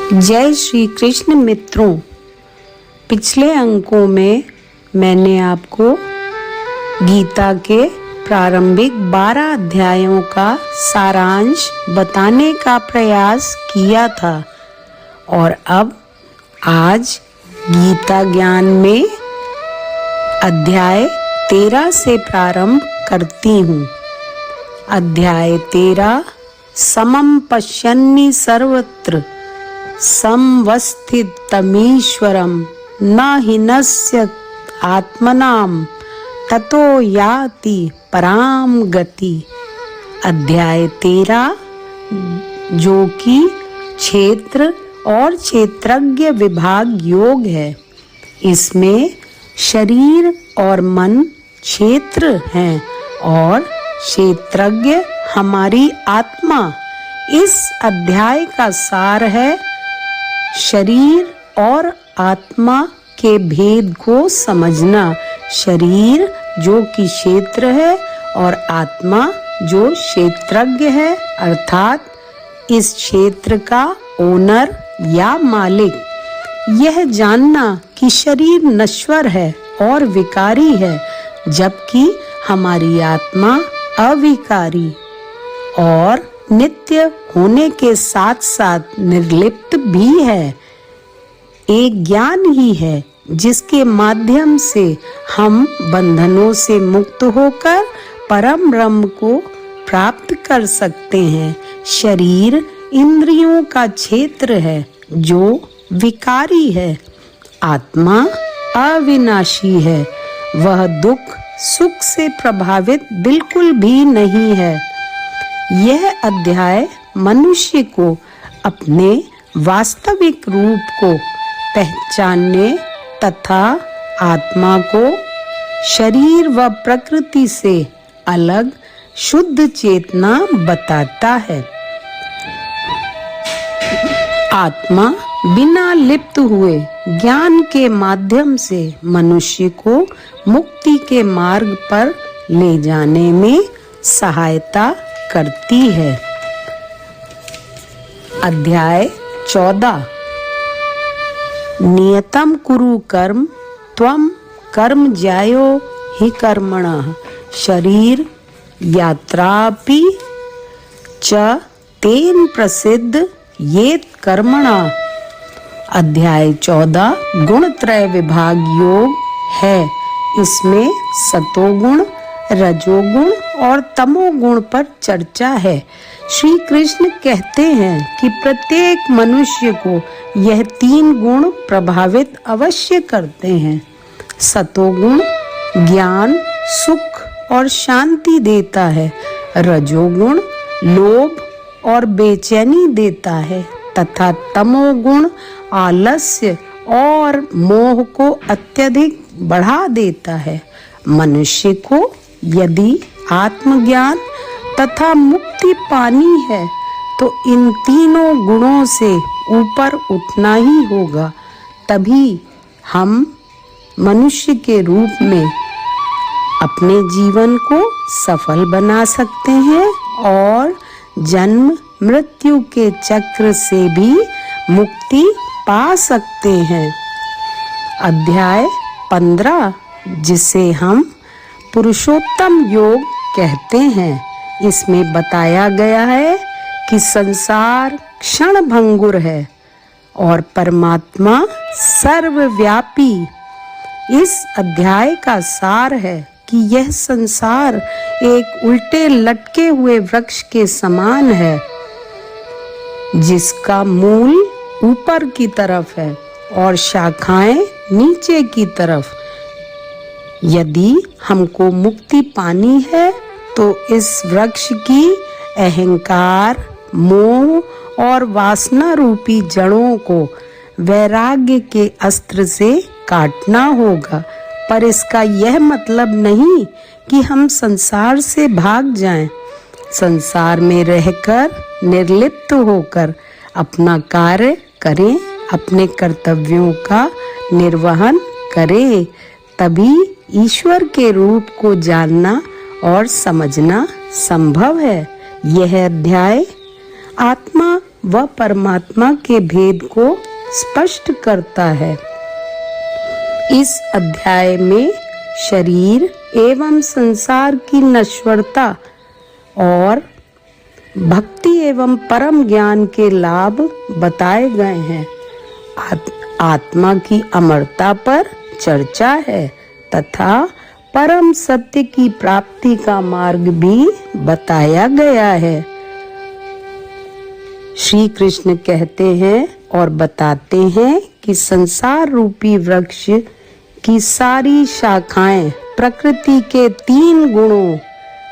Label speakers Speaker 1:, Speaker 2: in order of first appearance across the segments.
Speaker 1: जय श्री कृष्ण मित्रों, पिछले अंकों में मैंने आपको गीता के प्रारंभिक 12 अध्यायों का सारांश बताने का प्रयास किया था और अब आज गीता ज्ञान में अध्याय 13 से प्रारंभ करती हूँ। अध्याय 13 समम पश्यन्नि सर्वत्र समवस्थितमीश्वरं न हिनस्य आत्मनाम ततो याति पराम गति। अध्याय 13 जो कि क्षेत्र और क्षेत्रज्ञ विभाग योग है। इसमें शरीर और मन क्षेत्र हैं और क्षेत्रज्ञ हमारी आत्मा। इस अध्याय का सार है शरीर और आत्मा के भेद को समझना। शरीर जो कि क्षेत्र है और आत्मा जो क्षेत्रज्ञ है, अर्थात इस क्षेत्र का ओनर या मालिक। यह जानना कि शरीर नश्वर है और विकारी है, जबकि हमारी आत्मा अविकारी और नित्य होने के साथ साथ निर्लिप्त भी है। एक ज्ञान ही है जिसके माध्यम से हम बंधनों से मुक्त होकर परम ब्रह्म को प्राप्त कर सकते हैं। शरीर इंद्रियों का क्षेत्र है जो विकारी है। आत्मा अविनाशी है, वह दुख सुख से प्रभावित बिल्कुल भी नहीं है। यह अध्याय मनुष्य को अपने वास्तविक रूप को पहचानने तथा आत्मा को शरीर व प्रकृति से अलग शुद्ध चेतना बताता है। आत्मा बिना लिप्त हुए ज्ञान के माध्यम से मनुष्य को मुक्ति के मार्ग पर ले जाने में सहायता करती है। अध्याय 14 नियतम कुरु कर्म त्वम कर्म ज्यायो हि कर्मणः शरीर यात्रापि च तेन प्रसिद्ध येत कर्मणः। अध्याय 14 गुणत्रय विभाग योग है। इसमें सतोगुण, रजोगुण और तमोगुण पर चर्चा है। श्री कृष्ण कहते हैं कि प्रत्येक मनुष्य को यह 3 गुण प्रभावित अवश्य करते हैं। सतोगुण ज्ञान, सुख और शांति देता है। रजोगुण लोभ और बेचैनी देता है तथा तमोगुण आलस्य और मोह को अत्यधिक बढ़ा देता है। मनुष्य को यदि आत्मज्ञान तथा मुक्ति पानी है तो इन तीनों गुणों से ऊपर उठना ही होगा। तभी हम मनुष्य के रूप में अपने जीवन को सफल बना सकते हैं और जन्म मृत्यु के चक्र से भी मुक्ति पा सकते हैं। अध्याय 15 जिसे हम पुरुषोत्तम योग कहते हैं, इसमें बताया गया है कि संसार क्षणभंगुर है और परमात्मा सर्वव्यापी। इस अध्याय का सार है कि यह संसार एक उल्टे लटके हुए वृक्ष के समान है, जिसका मूल ऊपर की तरफ है और शाखाएं नीचे की तरफ। यदि हमको मुक्ति पानी है तो इस वृक्ष की अहंकार, मोह और वासना रूपी जड़ों को वैराग्य के अस्त्र से काटना होगा। पर इसका यह मतलब नहीं कि हम संसार से भाग जाएं। संसार में रहकर निर्लिप्त होकर अपना कार्य करें, अपने कर्तव्यों का निर्वहन करें, तभी ईश्वर के रूप को जानना और समझना संभव है। यह अध्याय आत्मा वह परमात्मा के भेद को स्पष्ट करता है। इस अध्याय में शरीर एवं संसार की नश्वरता और भक्ति एवं परम ज्ञान के लाभ बताए गए हैं। आत्मा की अमरता पर चर्चा है तथा परम सत्य की प्राप्ति का मार्ग भी बताया गया है। श्री कृष्ण कहते हैं और बताते हैं कि संसार रूपी वृक्ष की सारी शाखाएं प्रकृति के 3 गुणों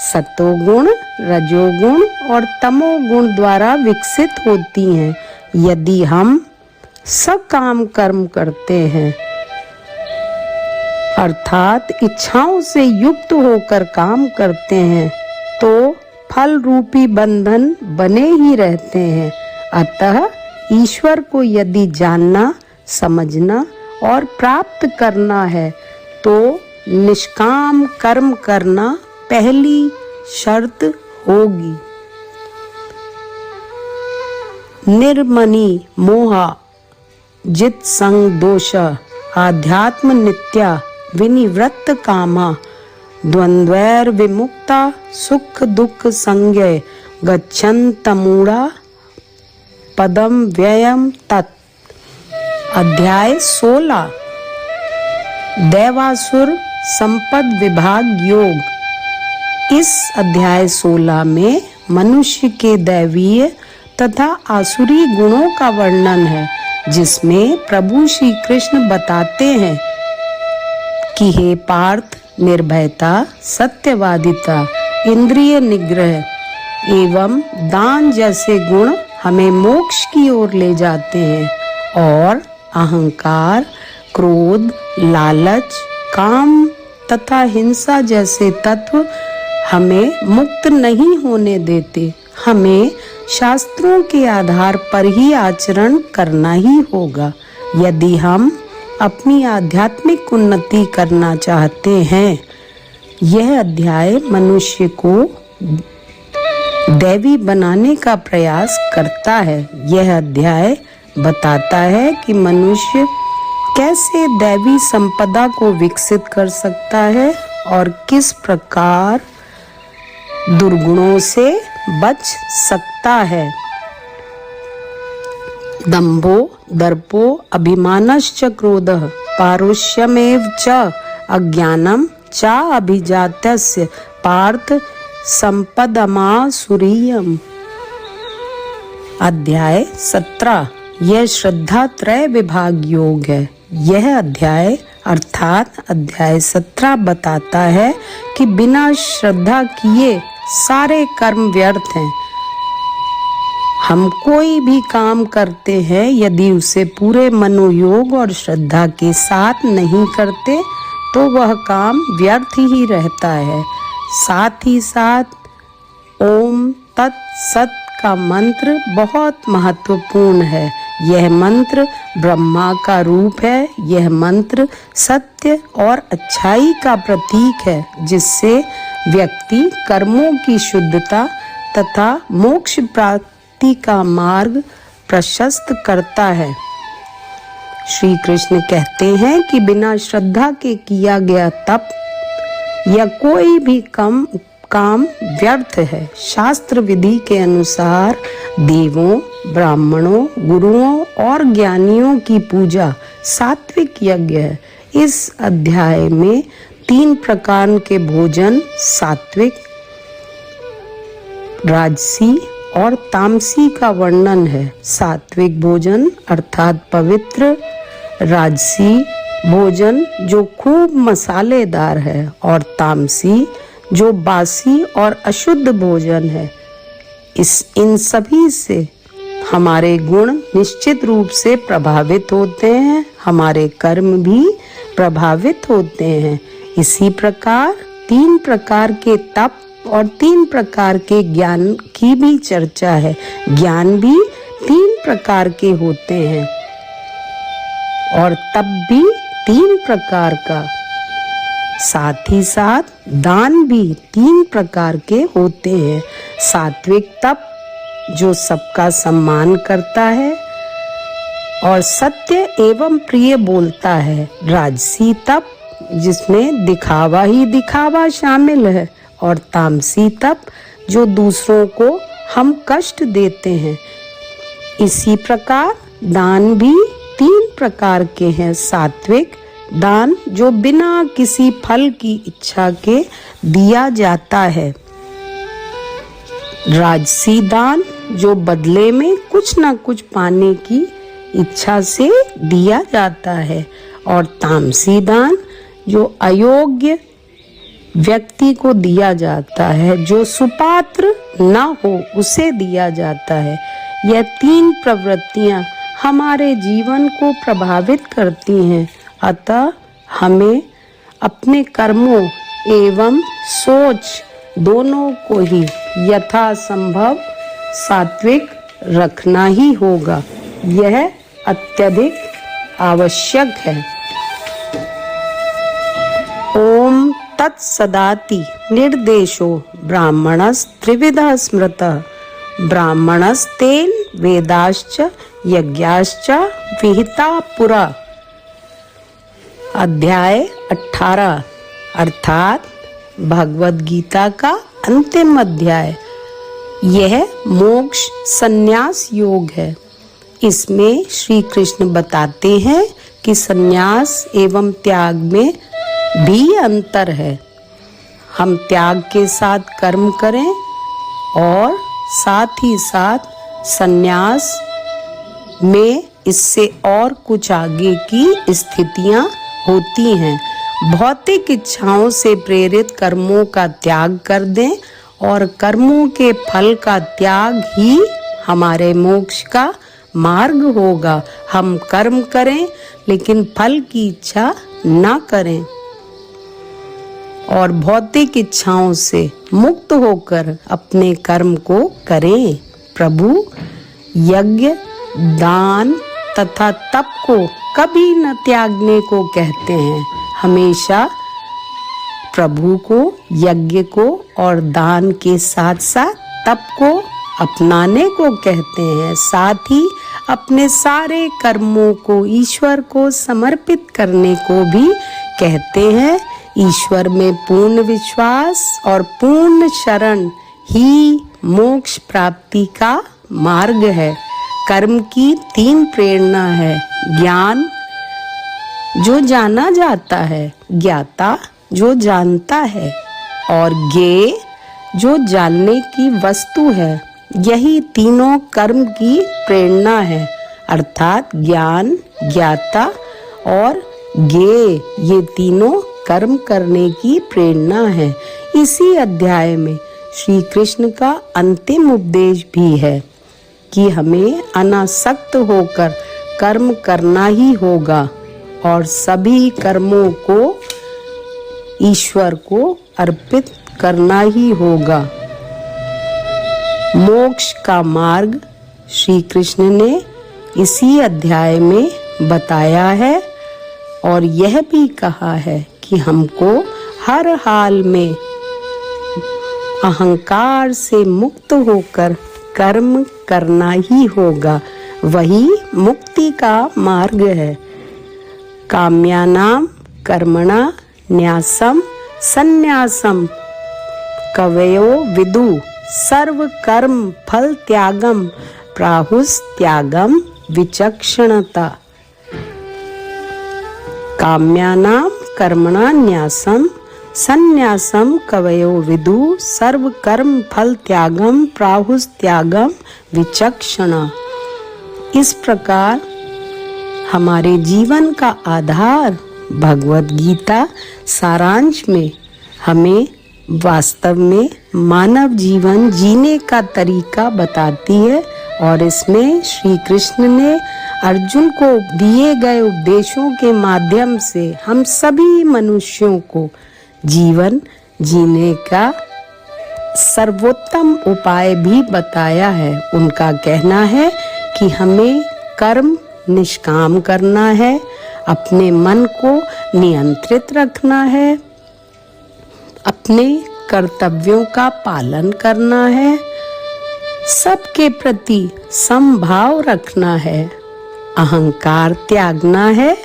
Speaker 1: सतोगुण, रजोगुण और तमोगुण द्वारा विकसित होती हैं। यदि हम सकाम कर्म करते हैं अर्थात इच्छाओं से युक्त होकर काम करते हैं तो फल रूपी बंधन बने ही रहते हैं। अतः ईश्वर को यदि जानना, समझना और प्राप्त करना है तो निष्काम कर्म करना पहली शर्त होगी। निर्मनि मोहा जित संग दोष आध्यात्म नित्या विनिवृत्त कामा द्वंद्वैर विमुक्ता सुख दुख संज्ञय गच्छन्तमूढ़ा पदम व्ययम तत्। अध्याय 16 दैवासुर संपद विभाग योग। इस अध्याय 16 में मनुष्य के दैवीय तथा आसुरी गुणों का वर्णन है, जिसमें प्रभु श्री कृष्ण बताते हैं कि हे पार्थ, निर्भयता, सत्यवादिता, इंद्रिय निग्रह एवं दान जैसे गुण हमें मोक्ष की ओर ले जाते हैं और अहंकार, क्रोध, लालच, काम तथा हिंसा जैसे तत्व हमें मुक्त नहीं होने देते। हमें शास्त्रों के आधार पर ही आचरण करना ही होगा। यदि हम अपनी आध्यात्मिक उन्नति करना चाहते हैं। यह अध्याय मनुष्य को दैवी बनाने का प्रयास करता है। यह अध्याय बताता है कि मनुष्य कैसे दैवी संपदा को विकसित कर सकता है और किस प्रकार दुर्गुणों से बच सकता है। दंभो दर्पो अभिमानश्च क्रोधः पारुष्यमेव च अज्ञानम च अभिजातस्य पार्थ संपदमासुरीयम। अध्याय 17 यह श्रद्धा त्रय विभाग योग है। यह अध्याय अर्थात अध्याय 17 बताता है कि बिना श्रद्धा किए सारे कर्म व्यर्थ हैं। हम कोई भी काम करते हैं, यदि उसे पूरे मनोयोग और श्रद्धा के साथ नहीं करते तो वह काम व्यर्थ ही रहता है। साथ ही साथ ओम तत्सत का मंत्र बहुत महत्वपूर्ण है। यह मंत्र ब्रह्मा का रूप है। यह मंत्र सत्य और अच्छाई का प्रतीक है, जिससे व्यक्ति कर्मों की शुद्धता तथा मोक्ष प्राप्ति का मार्ग प्रशस्त करता है। श्री कृष्ण कहते हैं कि बिना श्रद्धा के किया गया तप या कोई भी काम व्यर्थ है। शास्त्र विधि के अनुसार देवों, ब्राह्मणों, गुरुओं और ज्ञानियों की पूजा सात्विक यज्ञ है। इस अध्याय में 3 प्रकार के भोजन सात्विक, राजसी और तामसी का वर्णन है। सात्विक भोजन अर्थात पवित्र, राजसी भोजन जो खूब मसालेदार है और तामसी जो बासी और अशुद्ध भोजन है। इन सभी से हमारे गुण निश्चित रूप से प्रभावित होते हैं, हमारे कर्म भी प्रभावित होते हैं। इसी प्रकार 3 प्रकार के तप और 3 प्रकार के ज्ञान की भी चर्चा है। ज्ञान भी 3 प्रकार के होते हैं और तप भी 3 प्रकार का। साथ ही साथ दान भी 3 प्रकार के होते हैं। सात्विक तप जो सबका सम्मान करता है और सत्य एवं प्रिय बोलता है। राजसी तप, जिसमें दिखावा ही दिखावा शामिल है, और तामसी तप, जो दूसरों को हम कष्ट देते हैं। इसी प्रकार दान भी 3 प्रकार के हैं। सात्विक दान, जो बिना किसी फल की इच्छा के दिया जाता है। राजसी दान, जो बदले में कुछ न कुछ पाने की इच्छा से दिया जाता है। और तामसी दान, जो अयोग्य व्यक्ति को दिया जाता है, जो सुपात्र न हो उसे दिया जाता है। यह 3 प्रवृत्तियां हमारे जीवन को प्रभावित करती हैं। अतः हमें अपने कर्मों एवं सोच दोनों को ही यथासंभव सात्विक रखना ही होगा। यह अत्यधिक आवश्यक है। ओम तत्सदाति निर्देशो ब्राह्मणस्त्रिविधः स्मृतः ब्राह्मणस्तेन वेदाश्च यज्ञाश्च विहिता पुरा। अध्याय 18 अर्थात भगवद गीता का अंतिम अध्याय। यह मोक्ष संन्यास योग है। इसमें श्री कृष्ण बताते हैं कि संन्यास एवं त्याग में भी अंतर है। हम त्याग के साथ कर्म करें और साथ ही साथ संन्यास में इससे और कुछ आगे की स्थितियां होती हैं। भौतिक इच्छाओं से प्रेरित कर्मों का त्याग कर दें और कर्मों के फल का त्याग ही हमारे मोक्ष का मार्ग होगा। हम कर्म करें लेकिन फल की इच्छा ना करें और भौतिक इच्छाओं से मुक्त होकर अपने कर्म को करें। प्रभु यज्ञ, दान तथा तप को कभी न त्यागने को कहते हैं। हमेशा प्रभु को, यज्ञ को और दान के साथ साथ तप को अपनाने को कहते हैं। साथ ही अपने सारे कर्मों को ईश्वर को समर्पित करने को भी कहते हैं। ईश्वर में पूर्ण विश्वास और पूर्ण शरण ही मोक्ष प्राप्ति का मार्ग है। कर्म की 3 प्रेरणा है। ज्ञान, जो जाना जाता है, ज्ञाता, जो जानता है, और ज्ञेय, जो जानने की वस्तु है। यही तीनों कर्म की प्रेरणा है। अर्थात ज्ञान, ज्ञाता और ज्ञेय, ये तीनों कर्म करने की प्रेरणा है। इसी अध्याय में श्री कृष्ण का अंतिम उपदेश भी है कि हमें अनासक्त होकर कर्म करना ही होगा और सभी कर्मों को ईश्वर को अर्पित करना ही होगा। मोक्ष का मार्ग श्री कृष्ण ने इसी अध्याय में बताया है और यह भी कहा है कि हमको हर हाल में अहंकार से मुक्त होकर कर्म करना ही होगा। वही मुक्ति का मार्ग है। काम्यानाम कर्मणा न्यासम संन्यासम कवयो विदु सर्व कर्म फल त्यागम प्राहुस त्यागम विचक्षणता। काम्यानाम कर्मणा न्यासम संन्यासम कवयो विदु सर्व कर्म फल त्यागम प्राहुस त्यागम विचक्षणा। इस प्रकार हमारे जीवन का आधार भगवद गीता सारांश में हमें वास्तव में मानव जीवन जीने का तरीका बताती है और इसमें श्री कृष्ण ने अर्जुन को दिए गए उपदेशों के माध्यम से हम सभी मनुष्यों को जीवन जीने का सर्वोत्तम उपाय भी बताया है। उनका कहना है कि हमें कर्म निष्काम करना है, अपने मन को नियंत्रित रखना है, अपने कर्तव्यों का पालन करना है सबके प्रति समभाव रखना है, अहंकार त्यागना है,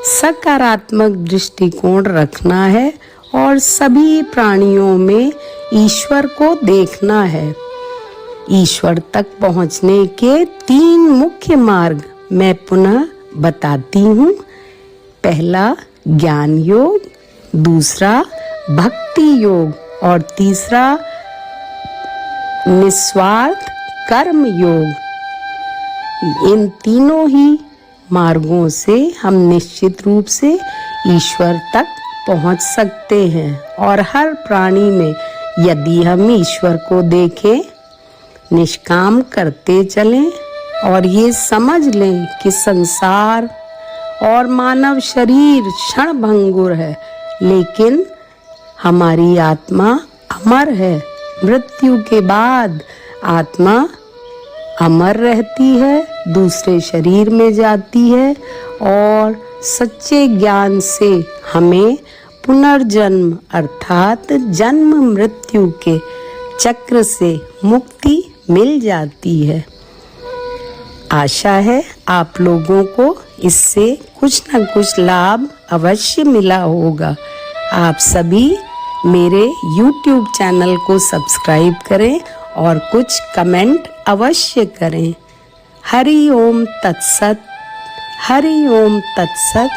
Speaker 1: सकारात्मक दृष्टिकोण रखना है और सभी प्राणियों में ईश्वर को देखना है। ईश्वर तक पहुंचने के 3 मुख्य मार्ग मैं पुनः बताती हूँ। पहला ज्ञान योग, दूसरा भक्ति योग और तीसरा निस्वार्थ कर्म योग। इन तीनों ही मार्गों से हम निश्चित रूप से ईश्वर तक पहुंच सकते हैं और हर प्राणी में यदि हम ईश्वर को देखें, निष्काम करते चलें और ये समझ लें कि संसार और मानव शरीर क्षणभंगुर है, लेकिन हमारी आत्मा अमर है। मृत्यु के बाद आत्मा अमर रहती है, दूसरे शरीर में जाती है और सच्चे ज्ञान से हमें पुनर्जन्म अर्थात जन्म मृत्यु के चक्र से मुक्ति मिल जाती है। आशा है आप लोगों को इससे कुछ न कुछ लाभ अवश्य मिला होगा। आप सभी मेरे YouTube चैनल को सब्सक्राइब करें और कुछ कमेंट अवश्य करें। हरि ओम तत्सत, हरि ओम तत्सत,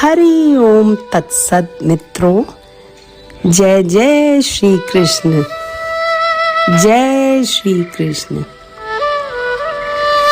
Speaker 1: हरि ओम तत्सत। मित्रों, जय जय श्री कृष्ण, जय श्री कृष्ण।